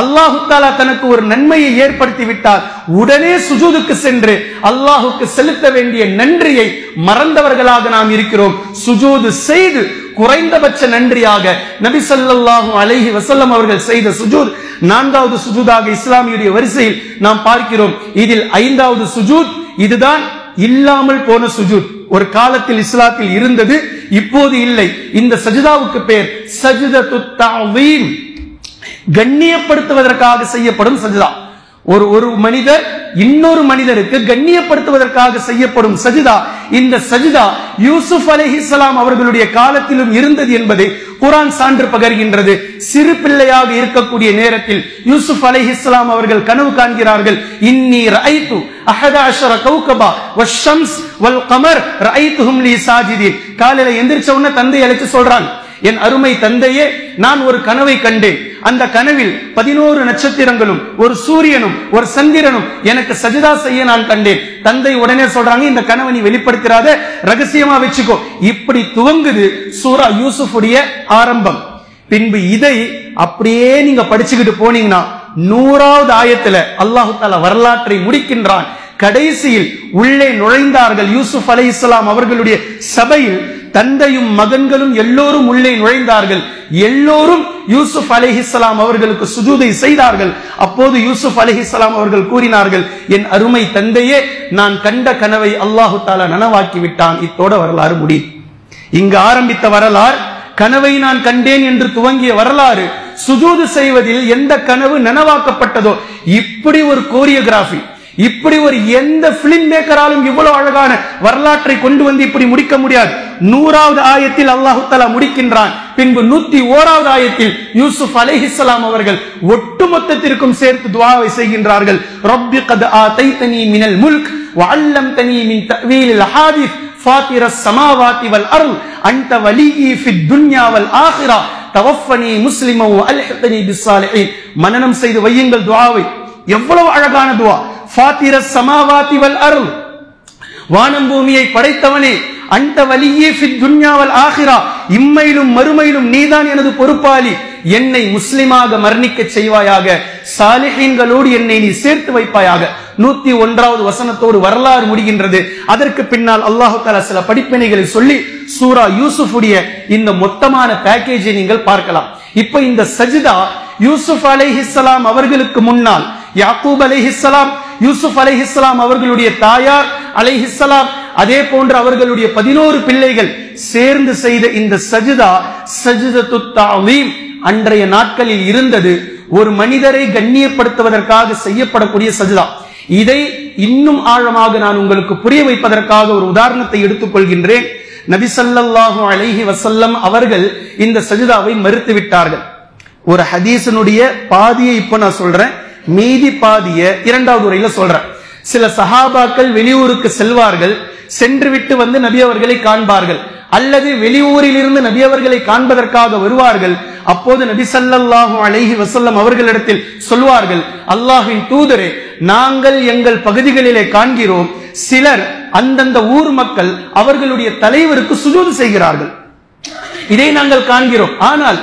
அல்லாஹு தஆலா தனக்கு ஒரு நன்மையை ஏற்படுத்தி விட்டால் உடனே சுஜூதுக்கு சென்று அல்லாஹுக்கு செலுத்த வேண்டிய நன்றியை மறந்தவர்களாக நாம் இருக்கிறோம். சுஜூது செய்து குறைந்தபட்ச நன்றியாக நபி ஸல்லல்லாஹு அலைஹி வஸல்லம் அவர்கள் செய்த சுஜூத் 4வது சுஜூதாக இஸ்லாமியுடைய வரிசையில் நாம் பார்க்கிறோம். இதில் 5வது சுஜூத் இதுதான் இல்லாமல் போன சுஜூத். ஒரு காலத்தில் இஸ்லாத்தில் இருந்தது, இப்போது இல்லை. இந்த சஜ்தாவுக்கு பெயர் சஜ்தத்து தஅதீம், கண்ணியப்படுத்துவதற்காக செய்யப்படும் சஜ்தா. ஒரு மனிதர் இன்னொரு மனிதருக்கு கண்ணியப்படுத்துவதற்காக செய்யப்படும் சஜ்தா. இந்த சஜ்தா யூசுப் அலைஹிஸ்ஸலாம் அவர்களுடைய காலத்திலும் இருந்தது என்பதை குர்ஆன் சான்று பகர்கின்றது. சிறு பிள்ளையாக இருக்கக்கூடிய நேரத்தில் யூசுப் அலைஹிஸ்ஸலாம் அவர்கள் கனவு காண்கிறார்கள். இன்னி ரஅய்து 11 கௌகபா வஷம்ஸ் வல் கமர் ரஅய்துஹும் லீ சாஜிதீன். காலையில எந்திரிச்ச உடனே தந்தை அழைச்சு சொல்றாங்க, என் அருமை தந்தையே, நான் ஒரு கனவை கண்டேன். அந்த கனவில் 11 நட்சத்திரங்களும் ஒரு சூரியனும் ஒரு சந்திரனும் எனக்கு சஜ்தா செய்ய நான் கண்டேன். தந்தை உடனே சொல்றாங்க, இந்த கனவை நீ வெளிப்படுத்திராத, ரகசியமா வச்சுக்கோ. இப்படி துவங்குது சூரா யூசுஃபுடைய ஆரம்பம். பின்பு இதை அப்படியே நீங்க படிச்சுக்கிட்டு போனீங்கன்னா 100வது ஆயத்துல அல்லாஹு தஆலா வரலாற்றை முடிக்கின்றான். கடைசியில் உள்ளே நுழைந்தார்கள் யூசுப் அலைஹிஸ்ஸலாம் அவர்களுடைய சபையில். தந்தையும் மகன்களும் எல்லோரும் உள்ளே நுழைந்தார்கள். எல்லோரும் யூசுப் அலைஹிஸ்ஸலாம் அவர்களுக்கு சுஜூதை செய்தார்கள். அப்போது யூசுப் அலைஹிஸ்ஸலாம் அவர்கள் கூறினார்கள், என் அருமை தந்தையே, நான் கண்ட கனவை அல்லாஹு தஆலா நனவாக்கி விட்டான். இத்தோட வரலாறு முடியும். இங்கு ஆரம்பித்த வரலாறு கனவை நான் கண்டேன் என்று துவங்கிய வரலாறு சுஜூது செய்வதில் எந்த கனவு நனவாக்கப்பட்டதோ இப்படி ஒரு கோரியோகிராஃபி, இப்படி ஒரு எந்த பிலிம் மேக்கராலும் இவ்வளவு அழகான வரலாற்றை கொண்டு வந்து இப்படி முடிக்க முடியாது. 100வது ஆயத்தில் அல்லாஹு தஆலா முடிக்கின்றான். பின்பு 101வது ஆயத்தில் யூசுப் அலைஹிஸ்ஸலாம் அவர்கள் ஒட்டுமொத்தத்திற்கும் சேர்த்து துஆவை செய்கின்றார்கள். ரப்பி கத் ஆதைதனி மினல் முல்க் வ அல்லம்தனி மின் தஅவீலில் ஹாதீஸ் ஃபாத்திரஸ் ஸமாவாதி வல் அர்த் அன்த வலியி ஃபித் துன்யா வல் ஆখিরা தவஃபனி முஸ்லிமன் வ அல்ஹிக்னி பிஸ்ஸாலிஹீன். மனனம் செய்து வையுங்கள் துஆவை. எவ்வளவு அழகான துஆ. ஃபாத்திரஸ் ஸமாவாதி வல் அர்த், வானம் பூமியை படைத்தவனே, அன்த வலியே ஃபித் துன்யா வல் ஆখিরা, இம்மையிலும் மறுமையிலும் நீதான் எனது பொறுப்பாளி. என்னை முஸ்லிமாக மரணிக்க செய்வாயாக, சாலிஹீன்களோடு என்னை நீ சேர்த்து வைப்பாயாக. 101வது வசனத்தோடு வரலாறு முடிகின்றது. அதற்கு பின்னால் அல்லாஹ் தஆலா சில படிப்பினைகளை சொல்லி சூரா யூசுஃபுடைய இந்த மொத்தமான பேக்கேஜை நீங்கள் பார்க்கலாம். இப்ப இந்த சஜ்தா யூசுப் அலைஹிஸ்ஸலாம் அவர்களுக்கு முன்னால் யாக்கூப் அலைஹிஸ்ஸலாம், யூசுப் அலைஹிஸ்ஸலாம் அவர்களுடைய தாயார் அலைஹிஸ்ஸலாம், அதே போன்று அவர்களுடைய 11 பிள்ளைகள் சேர்ந்து செய்த இந்த சஜ்தா சஜ்தத்து தஅலீம் அன்றைய நாட்களில் இருந்தது. ஒரு மனிதரை கண்ணியப்படுத்துவதற்காக செய்யப்படக்கூடிய சஜ்தா. இதை இன்னும் ஆழமாக நான் உங்களுக்கு புரிய வைப்பதற்காக ஒரு உதாரணத்தை எடுத்துக் கொள்கின்றேன். நபி ஸல்லல்லாஹு அலைஹி வஸல்லம் அவர்கள் இந்த சஜ்தாவை மறுத்து விட்டார்கள். ஒரு ஹதீஸினுடைய பாதியை இப்ப நான் சொல்றேன், மீதி பாதிய இரண்டாவது உரையில சொல்றேன். சில சஹாபாக்கள் வெளியூருக்கு செல்வார்கள், சென்று விட்டு வந்து நபி அவர்களை காண்பார்கள், அல்லது வெளியூரில் இருந்து நபி அவர்களை காண்பதற்காக வருவார்கள். அப்போது நபி ஸல்லல்லாஹு அலைஹி வஸல்லம் அவர்களிடத்தில் சொல்வார்கள், அல்லாஹ்வின் தூதரே, நாங்கள் எங்கள் பகுதிகளிலே காண்கிறோம், சிலர் அந்தந்த ஊர் மக்கள் அவர்களுடைய தலைவருக்கு சுஜூது செய்கிறார்கள், இதை நாங்கள் காண்கிறோம். ஆனால்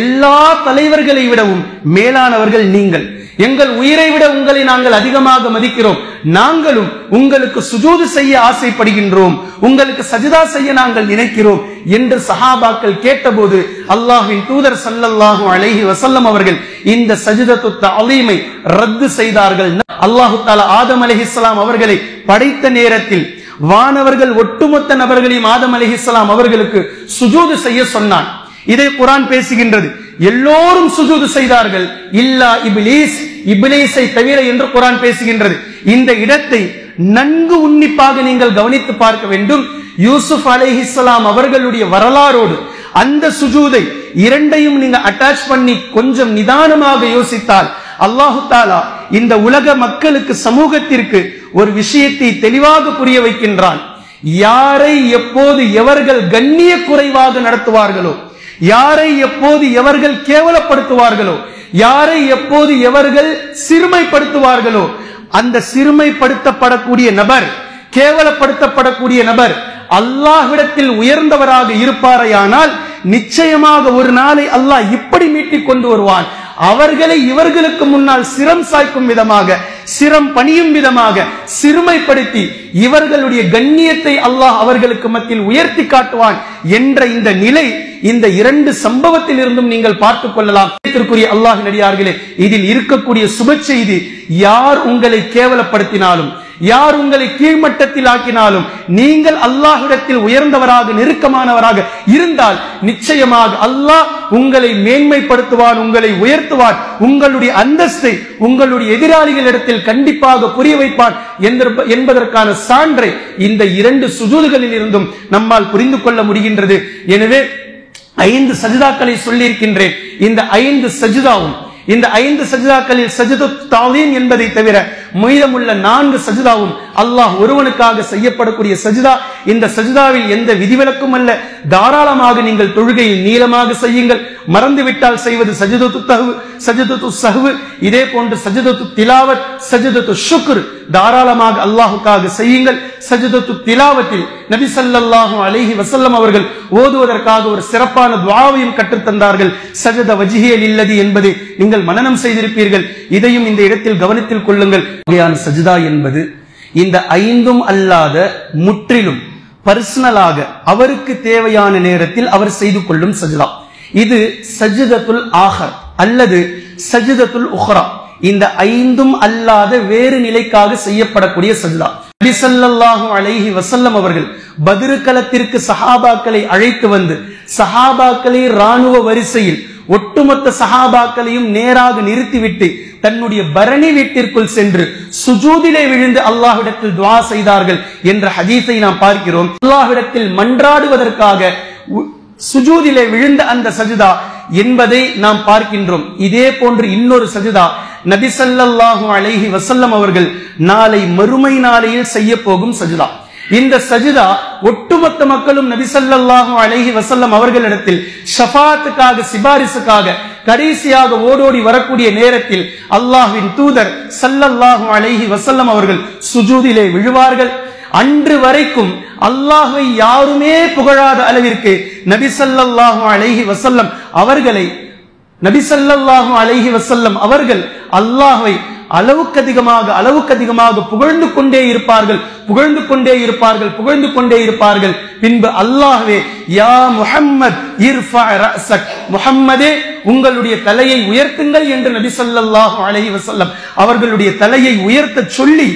எல்லா தலைவர்களை விடவும் மேலானவர்கள் நீங்கள், எங்கள் உயிரை விட உங்களை நாங்கள் அதிகமாக மதிக்கிறோம், நாங்களும் உங்களுக்கு சுஜூது செய்ய ஆசைப்படுகின்றோம், உங்களுக்கு சஜ்தா செய்ய நாங்கள் நினைக்கிறோம் என்று சஹாபாக்கள் கேட்டபோது அல்லாஹ்வின் தூதர் ஸல்லல்லாஹு அலைஹி வஸல்லம் அவர்கள் இந்த சஜ்தத்து தஅலீமை ரத்து செய்தார்கள். அல்லாஹ் தஆலா ஆதம் அலைஹிஸ்ஸலாம் அவர்களை படைத்த நேரத்தில் வானவர்கள் ஒட்டுமொத்த நபர்களையும் ஆதம் அலைஹிஸ்ஸலாம் அவர்களுக்கு சுஜூது செய்ய சொன்னான். இதை குர்ஆன் பேசுகின்றது. எல்லோரும் சுஜூது செய்தார்கள், இல்லா இப்லீஸ், இப்லீஸை தவிர என்று குர்ஆன் பேசுகின்றது. இந்த இடத்தை நன்கு உன்னிப்பாக நீங்கள் கவனித்து பார்க்க வேண்டும். யூசுப் அலைஹிஸ்ஸலாம் அவர்களுடைய வரலாறோடு அந்த சுஜூதை இரண்டையும் நீங்க அட்டாச் பண்ணி கொஞ்சம் நிதானமாக யோசித்தால் அல்லாஹு தஆலா இந்த உலக மக்களுக்கு, சமூகத்திற்கு ஒரு விஷயத்தை தெளிவாக புரிய வைக்கின்றான். யாரை எப்போது எவர்கள் கண்ணிய குறைவாக நடத்துவார்களோ, யாரை எப்போது எவர்கள் கேவலப்படுத்துவார்களோ, யாரை எப்போது எவர்கள் சிறுமைப்படுத்துவார்களோ, அந்த சிறுமைப்படுத்தப்படக்கூடிய நபர், கேவலப்படுத்தப்படக்கூடிய நபர் அல்லாஹ்விடத்தில் உயர்ந்தவராக இருப்பாரையானால் நிச்சயமாக ஒரு நாளை அல்லாஹ் இப்படி மீட்டிக் கொண்டு வருவான். அவர்களை இவர்களுக்கு முன்னால் சிரம் சாய்க்கும் விதமாக, சிரம் பணியும் விதமாக சிறுமைப்படுத்தி இவர்களுடைய கண்ணியத்தை அல்லாஹ் அவர்களுக்கு மத்தியில் உயர்த்தி காட்டுவான் என்ற இந்த நிலை இந்த இரண்டு சம்பவத்தில் இருந்தும் நீங்கள் பார்த்துக் கொள்ளலாம். அல்லாஹ் நடிகார்களே, இதில் இருக்கக்கூடிய சுப செய்தி, யார் உங்களை கேவலப்படுத்தினாலும், யார் உங்களை கீழ்மட்டத்தில் ஆக்கினாலும், நீங்கள் அல்லாஹ்விடத்தில் உயர்ந்தவராக, நெருக்கமானவராக இருந்தால் நிச்சயமாக அல்லாஹ் உங்களை மேன்மைப்படுத்துவான், உங்களை உயர்த்துவான், உங்களுடைய அந்தஸ்தை உங்களுடைய எதிராளிகளிடத்தில் கண்டிப்பாக புரிய வைப்பான் என்பதற்கான சான்றை இந்த இரண்டு சுஜூதுகளில் இருந்தும் நம்மால் புரிந்து கொள்ள முடிகின்றது. எனவே 5 சஜ்தாக்களை சொல்லியிருக்கின்றேன். இந்த 5 சஜ்தாவும், இந்த 5 சஜ்தாக்களில் சஜ்தத்து தஅலீம் என்பதை தவிர மீதமுள்ள 4 சஜ்தாவும் அல்லாஹ் ஒருவனுக்காக செய்யப்படக்கூடிய சஜ்தா. இந்த சஜ்தாவில் எந்த விதிவிலக்கும் அல்ல. தாராளமாக நீங்கள் தொழுகையில் நீளமாக செய்யுங்கள். மறந்துவிட்டால் செய்வது சஜ்தத்து ஸஹ்வு, இதே போன்று சஜ்தத்து திலாவத், சஜ்தத்து ஷுக்ர் தாராளமாக அல்லாஹ்வுக்காக செய்யுங்கள். சஜ்தத்து திலாவத்தில் நபி ஸல்லல்லாஹு அலைஹி வஸல்லம் அவர்கள் ஓதுவதற்காக ஒரு சிறப்பான துஆவையும் கற்றுத் தந்தார்கள். சஜத வஜ்ஹிய லில்லதி என்பதை நீங்கள் மனனம் செய்திருப்பீர்கள். இதையும் இந்த இடத்தில் கவனத்தில் கொள்ளுங்கள். சஜ்தா என்பது இந்த 5ம் அல்லாத முற்றிலும் பர்சனலாக அவருக்கு தேவையான நேரத்தில் அவர் செய்து கொள்ளும் சஜ்தா. இது சஜ்தத்துல் ஆஹர் அல்லது சஜ்தத்துல் உஹ்ரா. இந்த 5ம் அல்லாத வேறு நிலைக்காக செய்யப்படக்கூடிய சஜ்தா. நபி ஸல்லல்லாஹு அலைஹி வஸல்லம் அவர்கள் பத்ர் களத்திற்கு சஹாபாக்களை அழைத்து வந்து சஹாபாக்களை ராணுவ வரிசையில் ஒட்டுமொத்த சஹாபாக்களையும் நேராக நிறுத்திவிட்டு தன்னுடைய பரணி வீட்டிற்குள் சென்று சுஜூதிலே விழுந்து அல்லாஹ்விடத்தில் துஆ செய்தார்கள் என்ற ஹதீஸை நாம் பார்க்கிறோம். அல்லாஹ்விடத்தில் மன்றாடுவதற்காக சுஜூதிலே விழுந்த அந்த சஜ்தா என்பதை நாம் பார்க்கின்றோம். இதே போன்று இன்னொரு சஜ்தா நபி ஸல்லல்லாஹு அலைஹி வஸல்லம் அவர்கள் நாளை மறுமை நாளையில் செய்ய போகும் சஜ்தா. இந்த சஜ்தா ஒட்டுமொத்த மக்களும் நபி ஸல்லல்லாஹு அலைஹி வஸல்லம் அவர்களிடத்தில் ஷஃபாத்துக்காக, சிபாரிசுக்காக கடைசியாக ஓடோடி வரக்கூடிய நேரத்தில் அல்லாஹ்வின் தூதர் ஸல்லல்லாஹு அலைஹி வஸல்லம் அவர்கள் சுஜூதிலே விழுவார்கள். அன்று வரைக்கும் அல்லாஹ்வை யாருமே புகழாத அளவிற்கு நபி ஸல்லல்லாஹு அலைஹி வஸல்லம் அவர்கள் அல்லாஹ்வை அளவுக்கு அதிகமாக புகழ்ந்து கொண்டே இருப்பார்கள். பின்பு அல்லாஹ்வே, யா முஹம்மத் இர்ஃபா ரஅஸக், முஹம்மதே உங்களுடைய தலையை உயர்த்துங்கள் என்று நபி ஸல்லல்லாஹு அலைஹி வஸல்லம் அவர்களுடைய தலையை உயர்த்த சொல்லி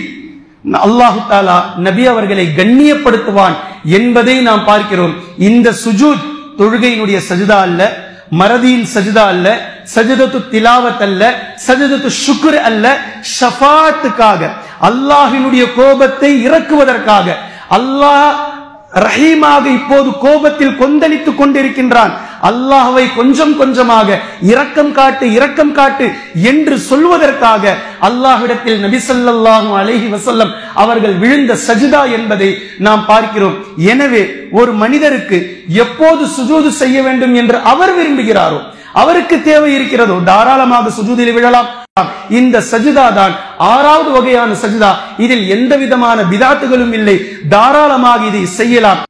அல்லாஹு தஆலா நபி அவர்களை கண்ணியப்படுத்துவான் என்பதை நாம் பார்க்கிறோம். இந்த சுஜூத் தொழுகையினுடைய சஜ்தா அல்ல, மறதியின் சஜிதா அல்ல, சஜிதத்து திலாவத் அல்ல, சஜிதத்து ஷுக்ர் அல்ல, ஷஃபாத்துக்காக, அல்லாஹ்வினுடைய கோபத்தை இறக்குவதற்காக. அல்லாஹ் ரஹீமாக இப்போது கோபத்தில் கொந்தளித்துக் கொண்டிருக்கின்றான். அல்லாஹ்வை கொஞ்சம் கொஞ்சமாக இரக்கம் காட்டு என்று சொல்வதற்காக அல்லாஹ்விடத்தில் நபி ஸல்லல்லாஹு அலைஹி வஸல்லம் அவர்கள் விழுந்த சஜிதா என்பதை நாம் பார்க்கிறோம். எனவே ஒரு மனிதருக்கு எப்போது சுஜூது செய்ய வேண்டும் என்று அவர் விரும்புகிறாரோ, அவருக்கு தேவை இருக்கிறதோ, தாராளமாக சுஜூதில் விழலாம். இந்த சஜிதா தான் 6வது வகையான சஜிதா. இதில் எந்த விதமான பிதாத்துகளும் இல்லை. தாராளமாக இதை செய்யலாம்.